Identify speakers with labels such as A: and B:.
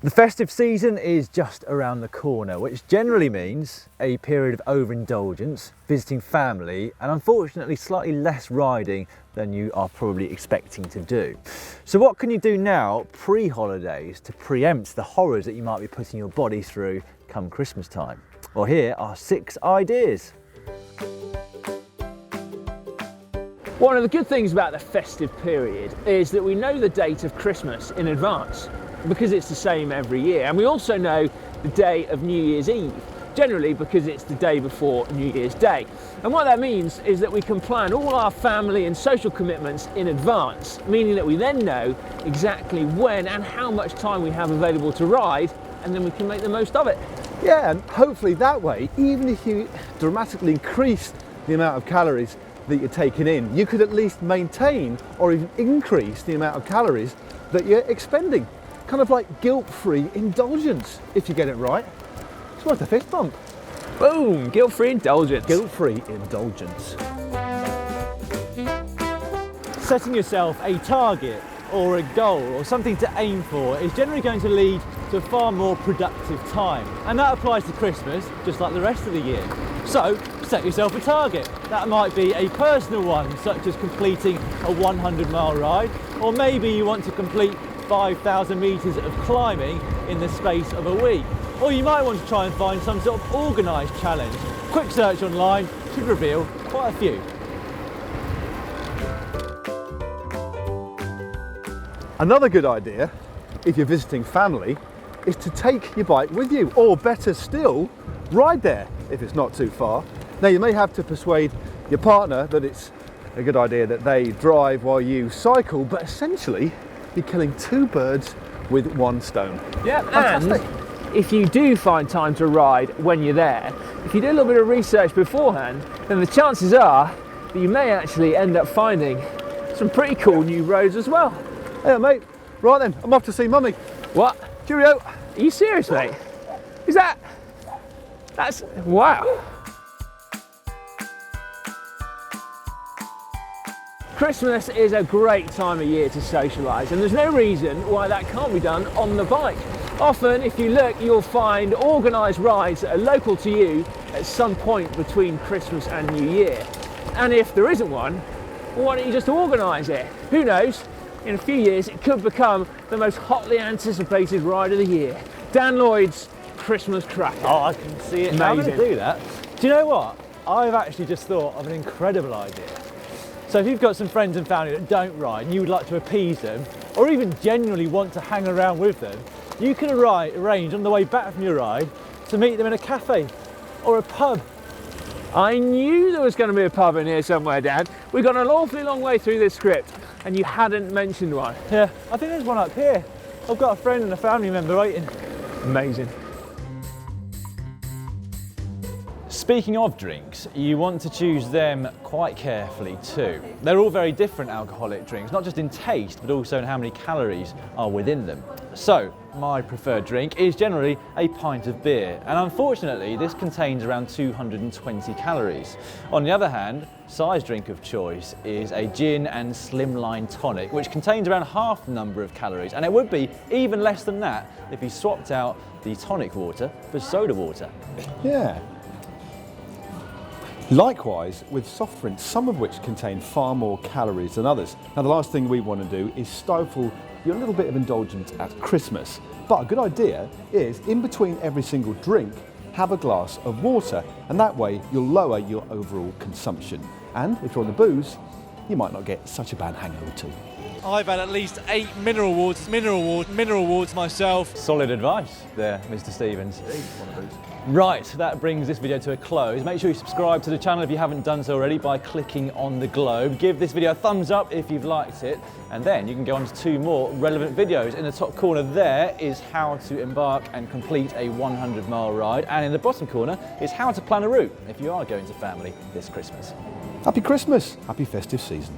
A: The festive season is just around the corner, which generally means a period of overindulgence, visiting family, and unfortunately slightly less riding than you are probably expecting to do. So what can you do now, pre-holidays, to preempt the horrors that you might be putting your body through come Christmas time? Well, here are 6 ideas.
B: One of the good things about the festive period is that we know the date of Christmas in advance, because it's the same every year, and we also know the day of New Year's Eve, generally because it's the day before New Year's Day. And what that means is that we can plan all our family and social commitments in advance, meaning that we then know exactly when and how much time we have available to ride, and then we can make the most of it.
C: Yeah, and hopefully that way, even if you dramatically increased the amount of calories that you're taking in, you could at least maintain or even increase the amount of calories that you're expending. Kind of like guilt-free indulgence, if you get it right. It's worth a fist bump.
B: Boom, guilt-free indulgence.
C: Guilt-free indulgence.
A: Setting yourself a target or a goal or something to aim for is generally going to lead to a far more productive time. And that applies to Christmas, just like the rest of the year. So, set yourself a target. That might be a personal one, such as completing a 100-mile ride, or maybe you want to complete 5,000 metres of climbing in the space of a week. Or you might want to try and find some sort of organised challenge. Quick search online should reveal quite a few.
C: Another good idea, if you're visiting family, is to take your bike with you, or better still, ride there if it's not too far. Now you may have to persuade your partner that it's a good idea that they drive while you cycle, but essentially you're killing 2 birds with 1 stone.
B: Yeah,
C: fantastic.
B: And if you do find time to ride when you're there, if you do a little bit of research beforehand, then the chances are that you may actually end up finding some pretty cool new roads as well.
C: Yeah, mate. Right then, I'm off to see Mummy.
B: What?
C: Cheerio.
B: Are you serious, mate? That's, wow. Christmas is a great time of year to socialise, and there's no reason why that can't be done on the bike. Often, if you look, you'll find organised rides that are local to you at some point between Christmas and New Year. And if there isn't one, well, why don't you just organise it? Who knows? In a few years, it could become the most hotly anticipated ride of the year. Dan Lloyd's Christmas Cracker.
A: Oh, I can see it. I'm going to do that. Do you know what? I've actually just thought of an incredible idea. So if you've got some friends and family that don't ride and you would like to appease them, or even genuinely want to hang around with them, you can arrange on the way back from your ride to meet them in a cafe or a pub.
B: I knew there was going to be a pub in here somewhere, Dan. We've gone an awfully long way through this script and you hadn't mentioned one.
A: Yeah, I think there's one up here. I've got a friend and a family member waiting.
B: Amazing.
A: Speaking of drinks, you want to choose them quite carefully too. They're all very different alcoholic drinks, not just in taste, but also in how many calories are within them. So, my preferred drink is generally a pint of beer, and unfortunately this contains around 220 calories. On the other hand, Si's drink of choice is a gin and slimline tonic, which contains around half the number of calories, and it would be even less than that if you swapped out the tonic water for soda water.
C: Yeah. Likewise with soft drinks, some of which contain far more calories than others. Now the last thing we want to do is stifle your little bit of indulgence at Christmas. But a good idea is, in between every single drink, have a glass of water, and that way you'll lower your overall consumption. And if you're on the booze, you might not get such a bad hangover too.
D: I've had at least 8 mineral waters myself.
A: Solid advice there, Mr. Stevens. Right, that brings this video to a close. Make sure you subscribe to the channel if you haven't done so already by clicking on the globe. Give this video a thumbs up if you've liked it, and then you can go on to 2 more relevant videos. In the top corner there is how to embark and complete a 100-mile ride, and in the bottom corner is how to plan a route if you are going to family this Christmas.
C: Happy Christmas, happy festive season.